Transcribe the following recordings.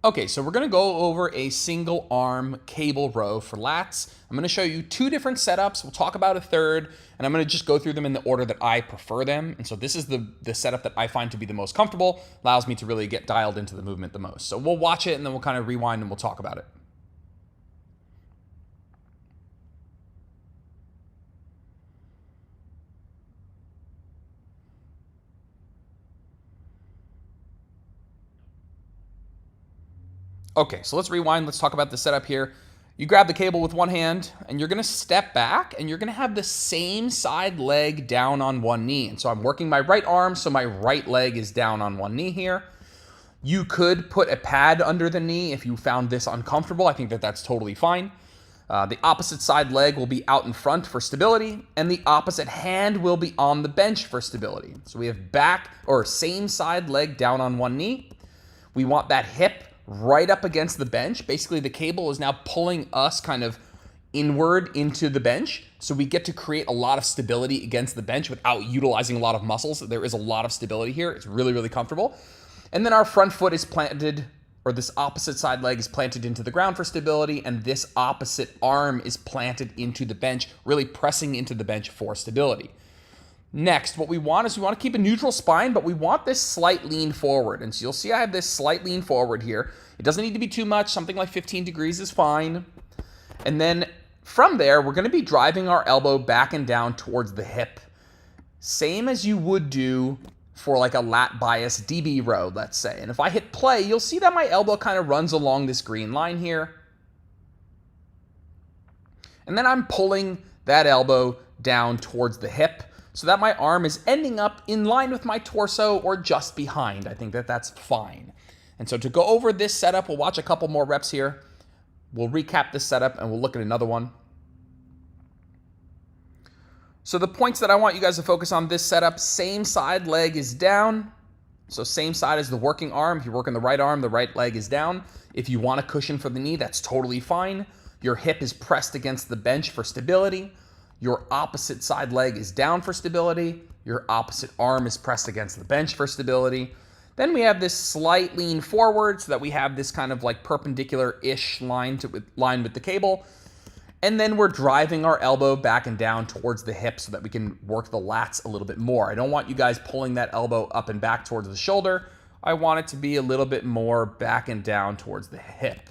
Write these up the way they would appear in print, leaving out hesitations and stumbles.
Okay, so we're going to go over a single arm cable row for lats. I'm going to show you two different setups. We'll talk about a third, and I'm going to just go through them in the order that I prefer them. And so this is the setup that I find to be the most comfortable, allows me to really get dialed into the movement the most. So we'll watch it and then we'll kind of rewind and we'll talk about it. Okay, so let's rewind. Let's talk about the setup here. You grab the cable with one hand and you're gonna step back and you're gonna have the same side leg down on one knee. And so I'm working my right arm, so my right leg is down on one knee here. You could put a pad under the knee if you found this uncomfortable. I think that that's totally fine. The opposite side leg will be out in front for stability, and the opposite hand will be on the bench for stability. So we have back or same side leg down on one knee. We want that hip right up against the bench. Basically, the cable is now pulling us kind of inward into the bench. So we get to create a lot of stability against the bench without utilizing a lot of muscles. There is a lot of stability here. It's really, really comfortable. And then our front foot is planted, or this opposite side leg is planted into the ground for stability, and this opposite arm is planted into the bench, really pressing into the bench for stability. Next, what we want is we want to keep a neutral spine, but we want this slight lean forward. And so you'll see I have this slight lean forward here. It doesn't need to be too much. Something like 15 degrees is fine. And then from there, we're going to be driving our elbow back and down towards the hip. Same as you would do for like a lat bias DB row, let's say. And if I hit play, you'll see that my elbow kind of runs along this green line here. And then I'm pulling that elbow down towards the hip, so that my arm is ending up in line with my torso or just behind. I think that that's fine. And so to go over this setup, we'll watch a couple more reps here. We'll recap this setup and we'll look at another one. So the points that I want you guys to focus on this setup: same side leg is down. So same side as the working arm. If you're working the right arm, the right leg is down. If you want a cushion for the knee, that's totally fine. Your hip is pressed against the bench for stability. Your opposite side leg is down for stability. Your opposite arm is pressed against the bench for stability. Then we have this slight lean forward so that we have this kind of like perpendicular-ish line with the cable. And then we're driving our elbow back and down towards the hip so that we can work the lats a little bit more. I don't want you guys pulling that elbow up and back towards the shoulder. I want it to be a little bit more back and down towards the hip.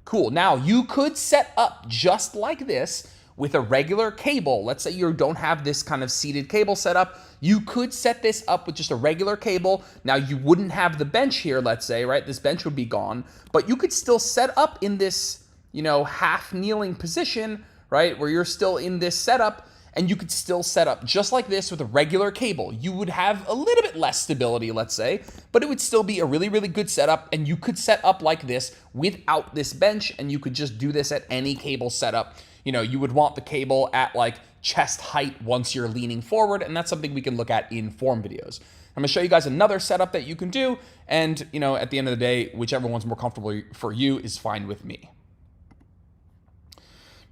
Cool. Now, you could set up just like this with a regular cable. Let's say you don't have this kind of seated cable set up. You could set this up with just a regular cable. Now, you wouldn't have the bench here, let's say, right? This bench would be gone, but you could still set up in this, half kneeling position, right? Where you're still in this setup, and you could still set up just like this with a regular cable. You would have a little bit less stability, let's say, but it would still be a really, really good setup, and you could set up like this without this bench, and you could just do this at any cable setup. You would want the cable at like chest height once you're leaning forward, and that's something we can look at in form videos. I'm gonna show you guys another setup that you can do, and at the end of the day, whichever one's more comfortable for you is fine with me.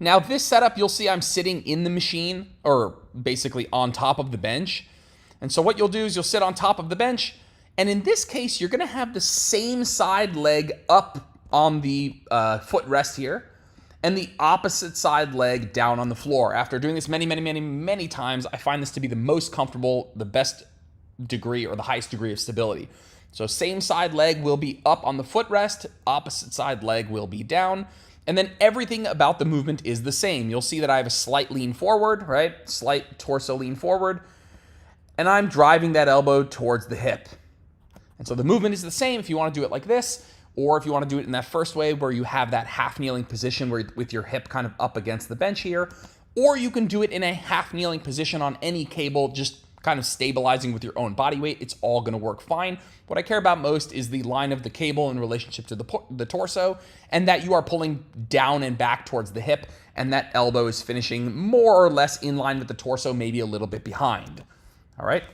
Now this setup, you'll see I'm sitting in the machine, or basically on top of the bench. And so what you'll do is you'll sit on top of the bench, and in this case, you're gonna have the same side leg up on the footrest here, and the opposite side leg down on the floor. After doing this many, many, many, many times, I find this to be the most comfortable, the best degree, or the highest degree of stability. So same side leg will be up on the footrest, opposite side leg will be down, and then everything about the movement is the same. You'll see that I have a slight lean forward, right? Slight torso lean forward, and I'm driving that elbow towards the hip. And so the movement is the same if you want to do it like this, or if you want to do it in that first way where you have that half kneeling position with your hip kind of up against the bench here, or you can do it in a half kneeling position on any cable, just kind of stabilizing with your own body weight. It's all going to work fine. What I care about most is the line of the cable in relationship to the torso, and that you are pulling down and back towards the hip, and that elbow is finishing more or less in line with the torso, maybe a little bit behind. All right.